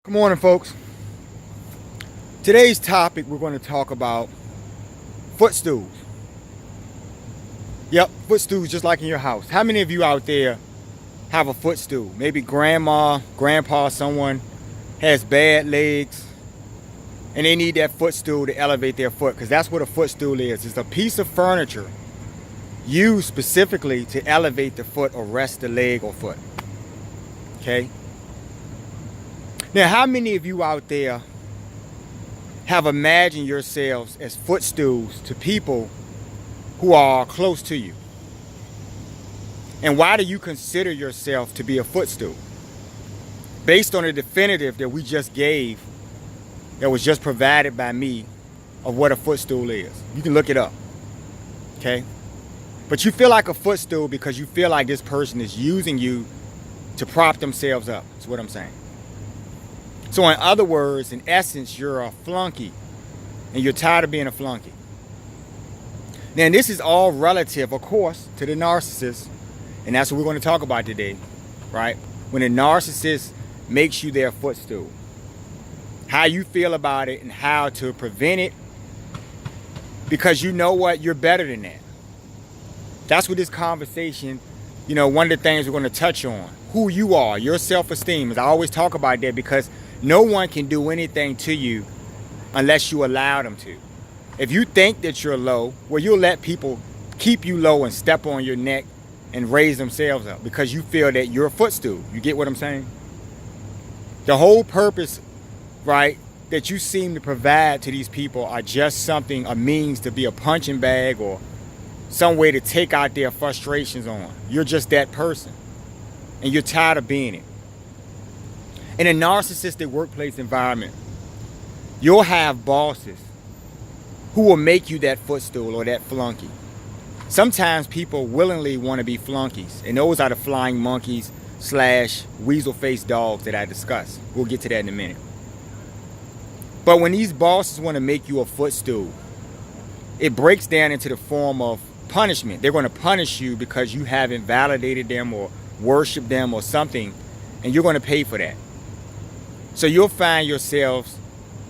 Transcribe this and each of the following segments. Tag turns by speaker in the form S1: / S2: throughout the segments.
S1: Good morning, folks. Today's topic, we're going to talk about footstools. Yep, footstools just like in your house. How many of you out there have a footstool? Maybe grandma, grandpa, someone has bad legs and they need that footstool to elevate their foot, because that's what a footstool is. It's a piece of furniture used specifically to elevate the foot or rest the leg or foot. Okay? Now, how many of you out there have imagined yourselves as footstools to people who are close to you? And why do you consider yourself to be a footstool? Based on the definitive that we just gave, that was just provided by me, of what a footstool is. You can look it up, okay? But you feel like a footstool because you feel like this person is using you to prop themselves up. That's what I'm saying. So in other words, in essence, you're a flunky and you're tired of being a flunky. Now, this is all relative, of course, to the narcissist. And that's what we're going to talk about today, right? When a narcissist makes you their footstool. How you feel about it and how to prevent it. Because you know what? You're better than that. That's what this conversation, one of the things we're going to touch on. Who you are, your self-esteem. As I always talk about that, because no one can do anything to you unless you allow them to. If you think that you're low, well, you'll let people keep you low and step on your neck and raise themselves up because you feel that you're a footstool. You get what I'm saying? The whole purpose, right, that you seem to provide to these people are just something, a means to be a punching bag or some way to take out their frustrations on. You're just that person. And you're tired of being it. In a narcissistic workplace environment, you'll have bosses who will make you that footstool or that flunky. Sometimes people willingly want to be flunkies, and those are the flying monkeys / weasel-faced dogs that I discussed. We'll get to that in a minute. But when these bosses want to make you a footstool, it breaks down into the form of punishment. They're going to punish you because you haven't validated them or worshiped them or something, and you're going to pay for that. So you'll find yourselves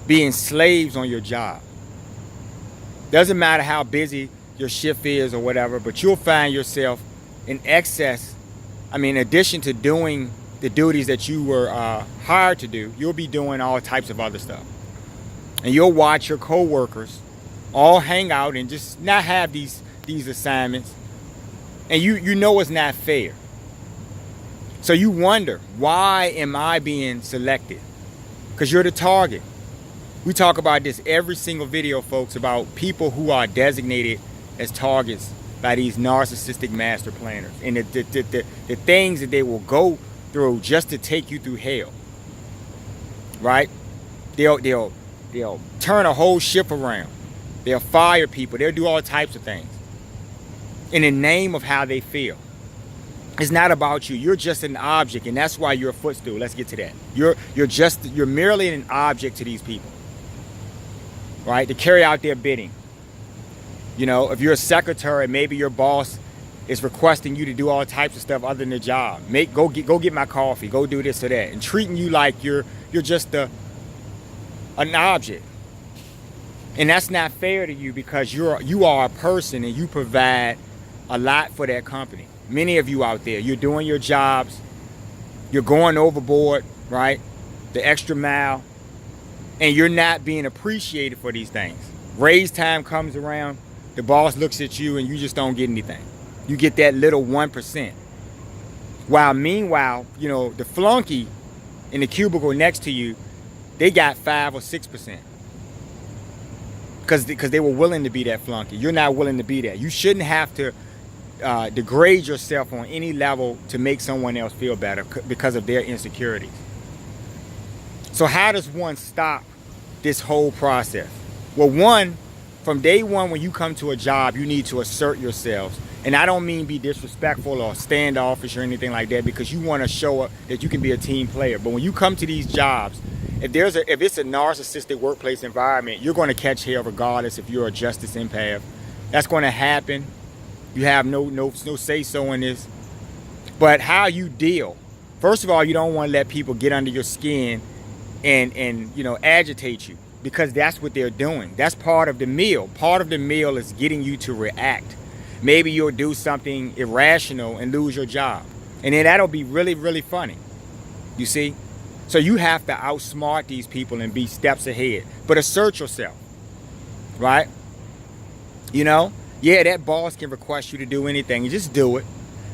S1: being slaves on your job. Doesn't matter how busy your shift is or whatever, but you'll find yourself in addition to doing the duties that you were hired to do, you'll be doing all types of other stuff. And you'll watch your co-workers all hang out and just not have these assignments. And you know it's not fair. So you wonder, why am I being selected? Because you're the target. We talk about this every single video, folks, about people who are designated as targets by these narcissistic master planners. And the things that they will go through just to take you through hell. Right? They'll turn a whole ship around. They'll fire people. They'll do all types of things in the name of how they feel. It's not about you. You're just an object, and that's why you're a footstool. Let's get to that. You're merely an object to these people, right? To carry out their bidding. If you're a secretary, maybe your boss is requesting you to do all types of stuff other than the job. Go get my coffee. Go do this or that, and treating you like you're just an object. And that's not fair to you, because you are a person and you provide a lot for that company. Many of you out there, you're doing your jobs, you're going overboard, right? The extra mile, and you're not being appreciated for these things. Raise time comes around, the boss looks at you and you just don't get anything. You get that little 1%. While meanwhile, the flunky in the cubicle next to you, they got 5 or 6%. Because they were willing to be that flunky. You're not willing to be that. You shouldn't have to degrade yourself on any level to make someone else feel better because of their insecurities. So how does one stop this whole process? Well, from day one, when you come to a job, you need to assert yourselves. And I don't mean be disrespectful or standoffish or anything like that, because you want to show up that you can be a team player. But when you come to these jobs, if it's a narcissistic workplace environment, you're going to catch hell regardless if you're a justice empath. That's going to happen. You have no say-so in this. But how you deal. First of all, you don't want to let people get under your skin and you know, agitate you, because that's what they're doing. That's part of the meal. Part of the meal is getting you to react. Maybe you'll do something irrational and lose your job, and then that'll be really, really funny. You see? So you have to outsmart these people and be steps ahead, but assert yourself, right? You know, yeah, that boss can request you to do anything. You just do it.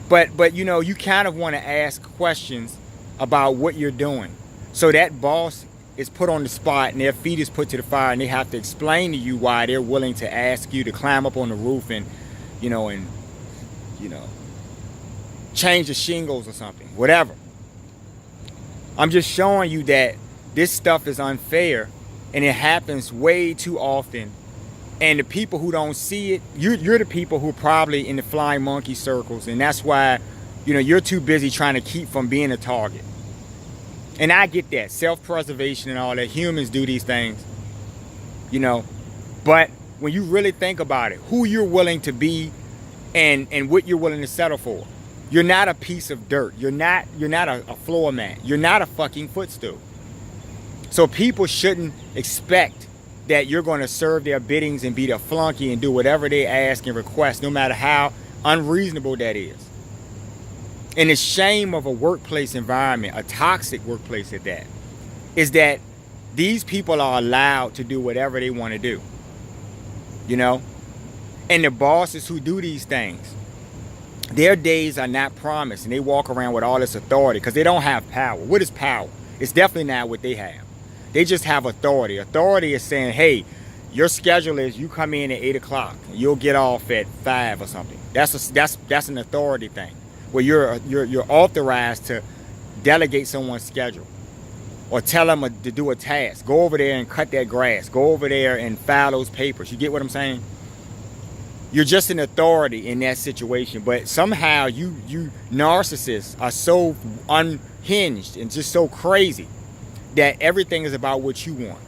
S1: But you know, you kind of want to ask questions about what you're doing. So that boss is put on the spot and their feet is put to the fire, and they have to explain to you why they're willing to ask you to climb up on the roof and, you know, change the shingles or something, whatever. I'm just showing you that this stuff is unfair, and it happens way too often. And the people who don't see it, you're the people who are probably in the flying monkey circles, and that's why, you know, you're too busy trying to keep from being a target. And I get that, self-preservation and all that. Humans do these things, you know. But when you really think about it, who you're willing to be and what you're willing to settle for. You're not a piece of dirt. You're not a floor mat. You're not a fucking footstool. So people shouldn't expect that you're going to serve their biddings and be the flunky and do whatever they ask and request, no matter how unreasonable that is. And the shame of a workplace environment, a toxic workplace at that, is that these people are allowed to do whatever they want to do. You know? And the bosses who do these things, their days are not promised, and they walk around with all this authority because they don't have power. What is power? It's definitely not what they have. They just have authority. Authority is saying, hey, your schedule is you come in at 8 o'clock and you'll get off at 5 or something. That's an authority thing, where you're authorized to delegate someone's schedule or tell them to do a task. Go over there and cut that grass. Go over there and file those papers. You get what I'm saying? You're just an authority in that situation, but somehow you narcissists are so unhinged and just so crazy that everything is about what you want.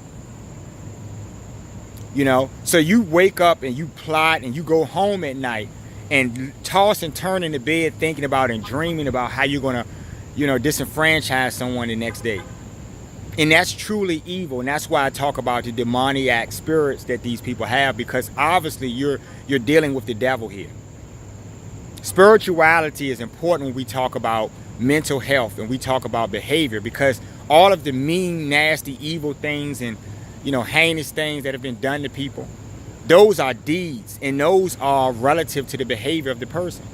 S1: You know, so you wake up and you plot and you go home at night and toss and turn in the bed thinking about and dreaming about how you're gonna, you know, disenfranchise someone the next day. And that's truly evil, and that's why I talk about the demoniac spirits that these people have, because obviously you're dealing with the devil here. Spirituality is important when we talk about mental health and we talk about behavior, because all of the mean, nasty, evil things and, you know, heinous things that have been done to people, those are deeds, and those are relative to the behavior of the person.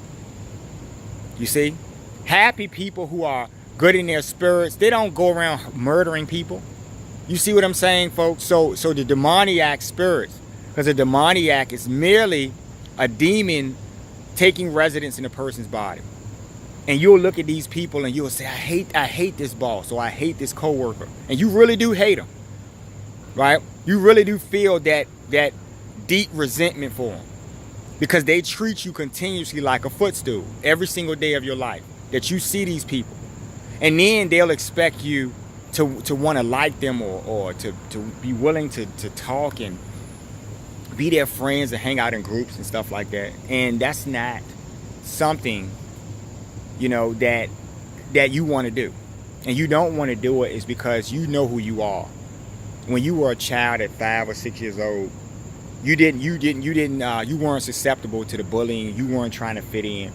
S1: You see? Happy people who are good in their spirits, they don't go around murdering people. You see what I'm saying, folks? So the demoniac spirits, because a demoniac is merely a demon taking residence in a person's body. And you'll look at these people and you'll say, I hate this boss, or I hate this coworker. And you really do hate them, right? You really do feel that deep resentment for them, because they treat you continuously like a footstool every single day of your life, that you see these people. And then they'll expect you to want to like them or to be willing to talk and be their friends and hang out in groups and stuff like that. And that's not something, you know, that you want to do. And you don't want to do it is because you know who you are. When you were a child at 5 or 6 years old, you weren't susceptible to the bullying. You weren't trying to fit in.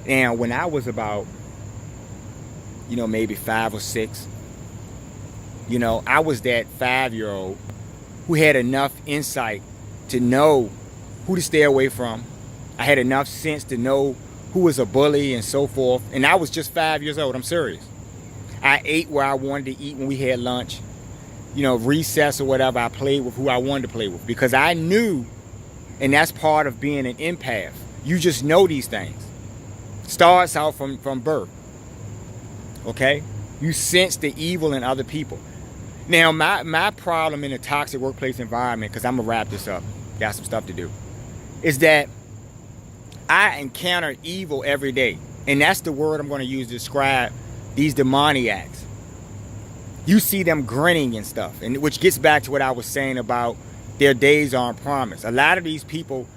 S1: And when I was about, you know, maybe 5 or 6, you know, I was that 5-year-old who had enough insight to know who to stay away from. I had enough sense to know who was a bully and so forth. And I was just 5 years old. I'm serious. I ate where I wanted to eat when we had lunch. You know, recess or whatever, I played with who I wanted to play with, because I knew, and that's part of being an empath. You just know these things. Starts out from birth. Okay? You sense the evil in other people. Now, my problem in a toxic workplace environment, because I'm going to wrap this up, got some stuff to do, is that I encounter evil every day. And that's the word I'm going to use to describe these demoniacs. You see them grinning and stuff, and which gets back to what I was saying about their days aren't promised. A lot of these people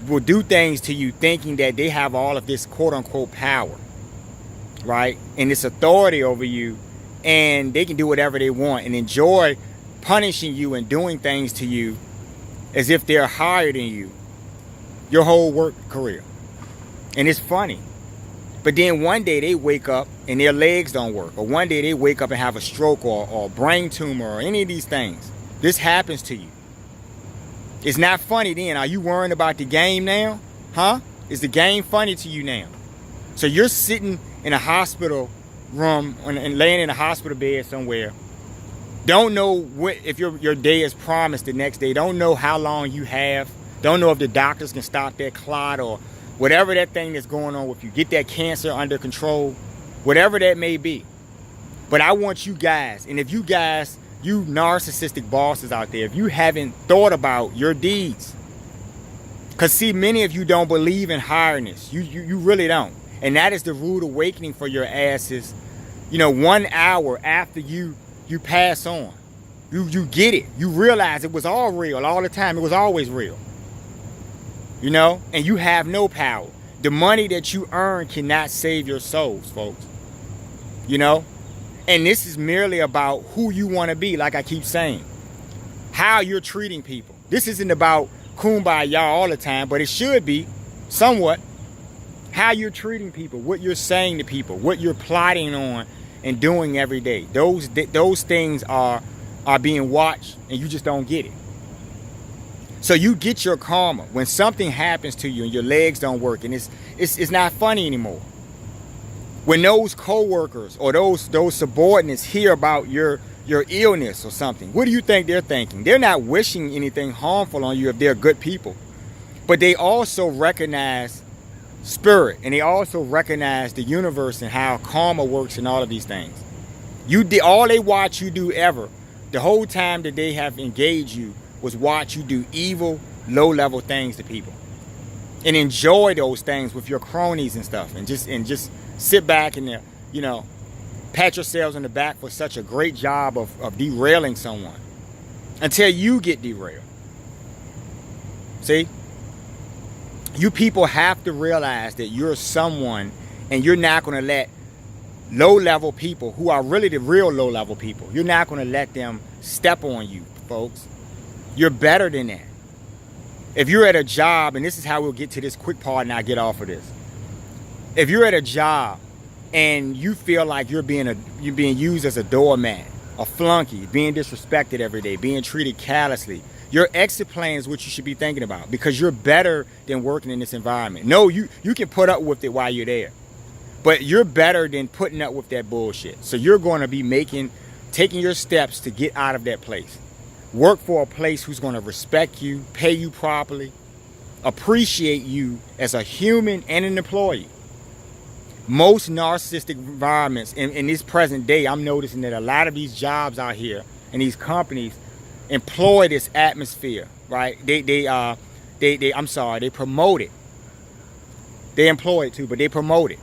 S1: will do things to you thinking that they have all of this quote-unquote power, right? And this authority over you, and they can do whatever they want and enjoy punishing you and doing things to you as if they're higher than you your whole work career. And it's funny. But then one day they wake up and their legs don't work. Or one day they wake up and have a stroke or a brain tumor or any of these things. This happens to you. It's not funny then. Are you worrying about the game now? Huh? Is the game funny to you now? So you're sitting in a hospital room and laying in a hospital bed somewhere. Don't know if your day is promised the next day. Don't know how long you have. Don't know if the doctors can stop that clot or whatever that thing that's going on with you. Get that cancer under control. Whatever that may be. But I want you guys, and if you guys, you narcissistic bosses out there, if you haven't thought about your deeds, because see, many of you don't believe in highness. You really don't. And that is the rude awakening for your asses. 1 hour after you pass on. You get it. You realize it was all real all the time. It was always real. And you have no power. The money that you earn cannot save your souls, folks. And this is merely about who you want to be, like I keep saying. How you're treating people. This isn't about kumbaya all the time, but it should be somewhat. How you're treating people, what you're saying to people, what you're plotting on and doing every day. Those things are being watched, and you just don't get it. So you get your karma when something happens to you and your legs don't work, and it's not funny anymore. When those co-workers or those subordinates hear about your illness or something, what do you think they're thinking? They're not wishing anything harmful on you if they're good people. But they also recognize spirit, and they also recognize the universe and how karma works and all of these things. All they watch you do ever, the whole time that they have engaged you, was watch you do evil, low-level things to people. And enjoy those things with your cronies and stuff, and just sit back and pat yourselves on the back for such a great job of derailing someone until you get derailed. See? You people have to realize that you're someone, and you're not going to let low-level people, who are really the real low-level people, you're not going to let them step on you, folks. You're better than that. If you're at a job, and this is how we'll get to this quick part and I'll get off of this. If you're at a job and you feel like you're being used as a doormat, a flunky, being disrespected every day, being treated callously, your exit plan is what you should be thinking about, because you're better than working in this environment. No, you can put up with it while you're there, but you're better than putting up with that bullshit. So you're going to be taking your steps to get out of that place. Work for a place who's going to respect you, pay you properly, appreciate you as a human and an employee. Most narcissistic environments in this present day, I'm noticing that a lot of these jobs out here and these companies employ this atmosphere, right? They promote it. They employ it too, but they promote it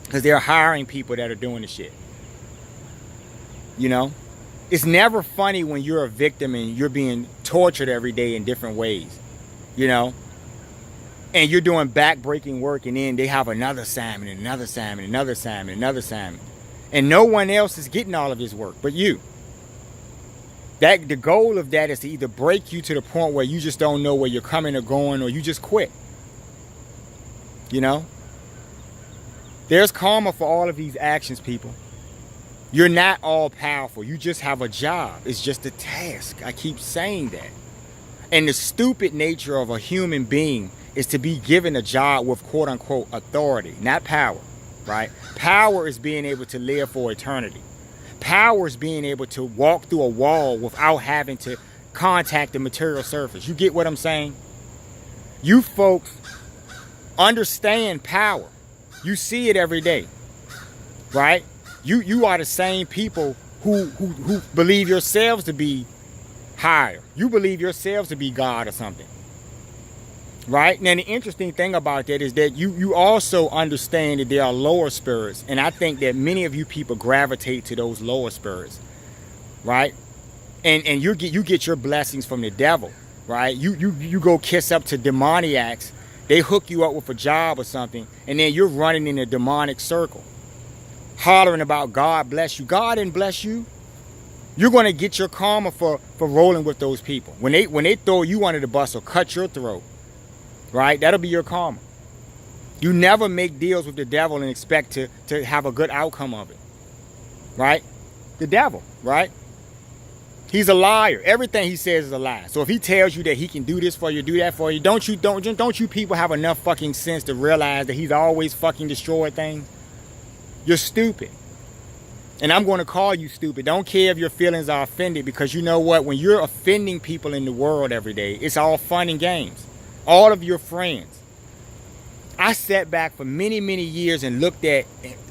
S1: because they're hiring people that are doing the shit. It's never funny when you're a victim and you're being tortured every day in different ways, and you're doing back-breaking work, and then they have another assignment, and another assignment, another assignment, another assignment, and no one else is getting all of this work but you. The goal of that is to either break you to the point where you just don't know where you're coming or going, or you just quit. There's karma for all of these actions, people. You're not all powerful. You just have a job. It's just a task. I keep saying that. And the stupid nature of a human being is to be given a job with quote unquote authority, not power, right? Power is being able to live for eternity. Power is being able to walk through a wall without having to contact the material surface. You get what I'm saying? You folks understand power. You see it every day, right? You are the same people who believe yourselves to be higher. You believe yourselves to be God or something, right? Now, the interesting thing about that is that you also understand that there are lower spirits, and I think that many of you people gravitate to those lower spirits, right? And you get your blessings from the devil, right? You go kiss up to demoniacs. They hook you up with a job or something, and then you're running in a demonic circle. hollering about God bless you. God didn't bless you. You're going to get your karma for rolling with those people. When they throw you under the bus or cut your throat, right? That'll be your karma. You never make deals with the devil and expect to have a good outcome of it, right? The devil, right? He's a liar. Everything he says is a lie. So if he tells you that he can do this for you, do that for you, don't you people have enough fucking sense to realize that he's always fucking destroyed things? You're stupid. And I'm going to call you stupid. Don't care if your feelings are offended, because you know what? When you're offending people in the world every day, it's all fun and games. All of your friends. I sat back for many, many years and looked at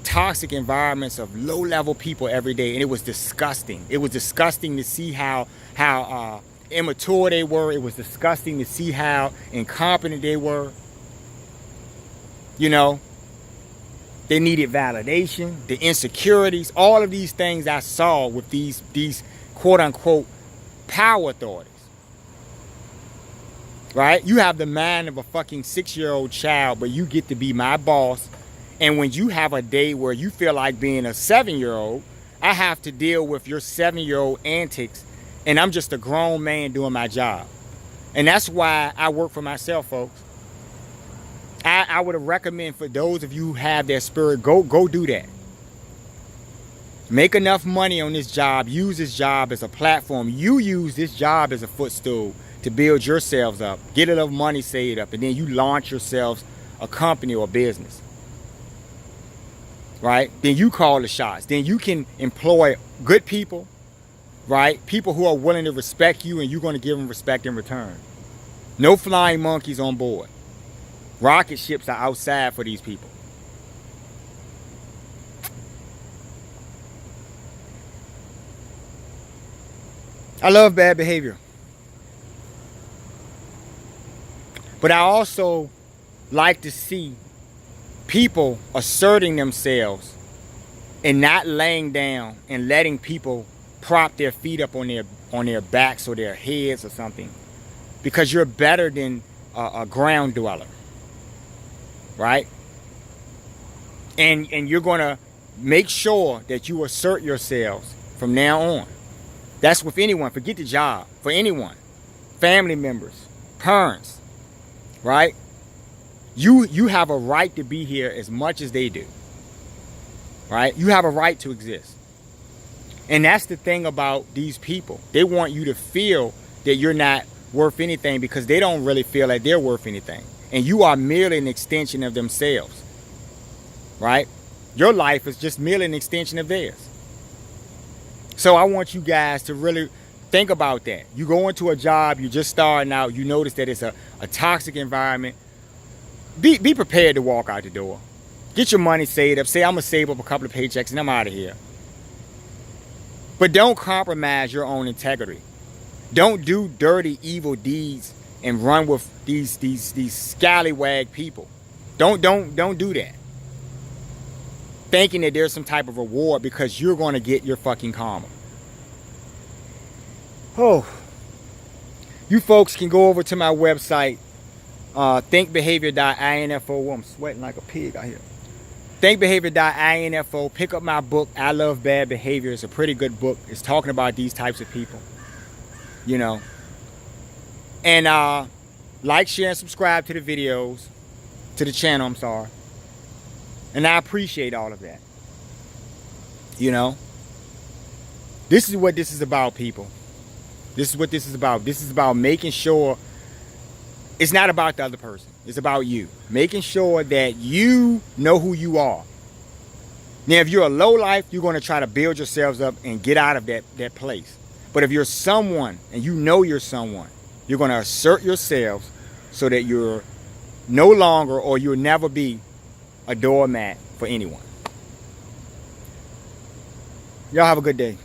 S1: toxic environments of low-level people every day, and it was disgusting. It was disgusting to see how immature they were. It was disgusting to see how incompetent they were. You know, they needed validation, the insecurities, all of these things I saw with these quote-unquote power authorities. Right? You have the mind of a fucking 6-year-old child, but you get to be my boss. And when you have a day where you feel like being a 7-year-old, I have to deal with your 7-year-old antics, and I'm just a grown man doing my job. And that's why I work for myself, folks. I would recommend for those of you who have that spirit, go do that. Make enough money on this job. Use this job as a platform. You use this job as a footstool to build yourselves up. Get enough money saved up, and then you launch yourselves a company or a business. Right? Then you call the shots. Then you can employ good people, right? People who are willing to respect you, and you're going to give them respect in return. No flying monkeys on board. Rocket ships are outside for these people. I love bad behavior. But I also like to see people asserting themselves and not laying down and letting people prop their feet up on their backs or their heads or something, because you're better than a ground dweller, right? And you're going to make sure that you assert yourselves from now on. That's with anyone. Forget the job. For anyone. Family members. Parents. Right? You have a right to be here as much as they do. Right? You have a right to exist. And that's the thing about these people. They want you to feel that you're not worth anything, because they don't really feel like they're worth anything. And you are merely an extension of themselves. Right? Your life is just merely an extension of theirs. So I want you guys to really think about that. You go into a job, you're just starting out, you notice that it's a toxic environment. Be prepared to walk out the door. Get your money saved up. Say, I'm going to save up a couple of paychecks and I'm out of here. But don't compromise your own integrity. Don't do dirty, evil deeds and run with these scallywag people. Don't do that. Thinking that there's some type of reward, because you're going to get your fucking karma. Oh. You folks can go over to my website, thinkbehavior.info. I'm sweating like a pig out here. Thinkbehavior.info. Pick up my book, I Love Bad Behavior. It's a pretty good book. It's talking about these types of people. You know. And like, share, and subscribe to the videos. To the channel, I'm sorry. And I appreciate all of that. You know. This is what this is about, people. This is what this is about. This is about making sure it's not about the other person. It's about you. Making sure that you know who you are. Now, if you're a low life, you're going to try to build yourselves up and get out of that place. But if you're someone and you know you're someone, you're going to assert yourselves so that you're no longer, or you'll never be, a doormat for anyone. Y'all have a good day.